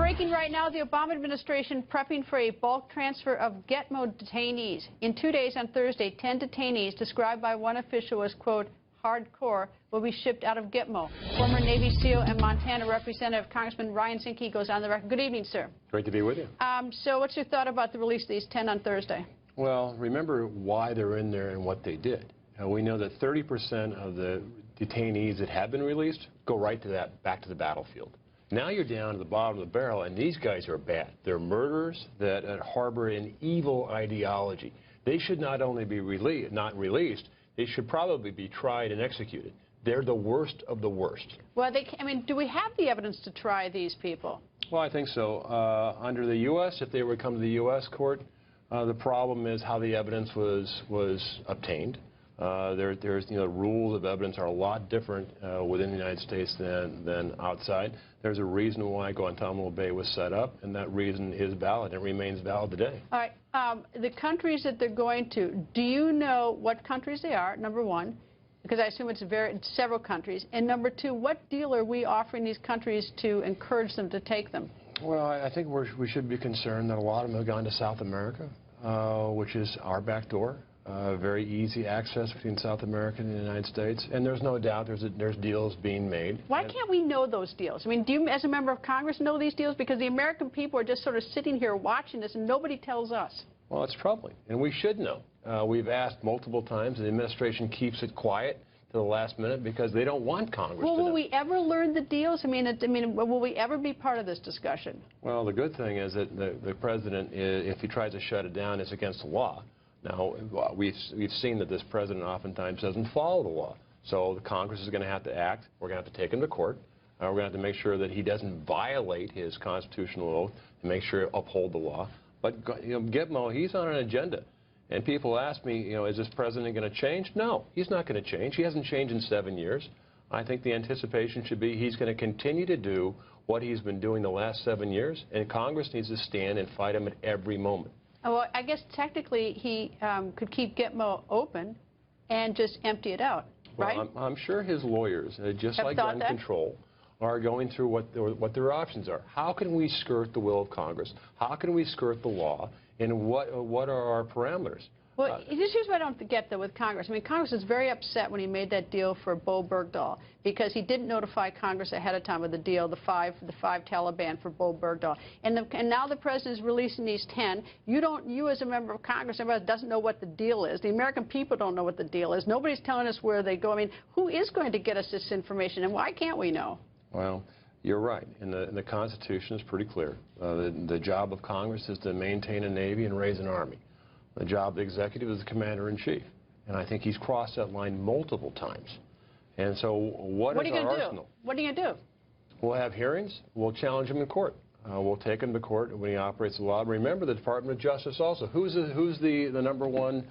Breaking right now, the Obama administration prepping for a bulk transfer of Gitmo detainees. In 2 days on Thursday, 10 detainees, described by one official as, quote, hardcore, will be shipped out of Gitmo. Former Navy SEAL and Montana Representative Congressman Ryan Zinke goes on the record. Good evening, sir. Great to be with you. So what's your thought about the release of these 10 on Thursday? Well, remember why they're in there and what they did. We know that 30% of the detainees that have been released go right to back to the battlefield. Now you're down to the bottom of the barrel, and these guys are bad. They're murderers that harbor an evil ideology. They should not only be not released, they should probably be tried and executed. They're the worst of the worst. Well, do we have the evidence to try these people? Well, I think so. Under the U.S., if they were to come to the U.S. court, the problem is how the evidence was obtained. There's rules of evidence are a lot different within the United States than outside. There's a reason why Guantanamo Bay was set up, and that reason is valid and remains valid today. All right. The countries that they're going to, do you know what countries they are, number one? Because I assume it's several countries. And number two, what deal are we offering these countries to encourage them to take them? Well, I think we should be concerned that a lot of them have gone to South America, which is our back door. Very easy access between South America and the United States, and there's no doubt there's deals being made. Why can't we know those deals? I mean, do you, as a member of Congress, know these deals? Because the American people are just sort of sitting here watching this, and nobody tells us. Well, it's troubling, and we should know. We've asked multiple times, and the administration keeps it quiet to the last minute because they don't want Congress to know. Will we ever learn the deals? I mean, will we ever be part of this discussion? Well, the good thing is that the president, if he tries to shut it down, it's against the law. Now, we've seen that this president oftentimes doesn't follow the law. So the Congress is going to have to act. We're going to have to take him to court. We're going to have to make sure that he doesn't violate his constitutional oath and make sure to uphold the law. But Gitmo, he's on an agenda. And people ask me, is this president going to change? No, he's not going to change. He hasn't changed in 7 years. I think the anticipation should be he's going to continue to do what he's been doing the last 7 years, and Congress needs to stand and fight him at every moment. Well, I guess technically he could keep Gitmo open and just empty it out, right? Well, I'm sure his lawyers, just like gun control, are going through what their options are. How can we skirt the will of Congress? How can we skirt the law? And what are our parameters? Well, here's what I don't get, though, with Congress. I mean, Congress was very upset when he made that deal for Bo Bergdahl because he didn't notify Congress ahead of time of the deal, the five Taliban for Bo Bergdahl. And now the president is releasing these 10. You as a member of Congress, everybody doesn't know what the deal is. The American people don't know what the deal is. Nobody's telling us where they go. I mean, who is going to get us this information, and why can't we know? Well, you're right. And the Constitution is pretty clear. The job of Congress is to maintain a Navy and raise an Army. The job of the executive is the commander-in-chief. And I think he's crossed that line multiple times. And so what is our arsenal? What are you going to do? We'll have hearings. We'll challenge him in court. We'll take him to court when he operates the law. Remember, the Department of Justice also. Who's the number one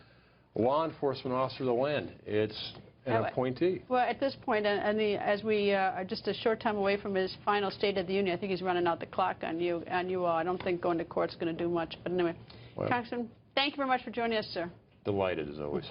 law enforcement officer of the land? It's an appointee. Well, at this point, as we are just a short time away from his final State of the Union, I think he's running out the clock on you all. I don't think going to court's going to do much. But anyway, Congressman, thank you very much for joining us, sir. Delighted, as always.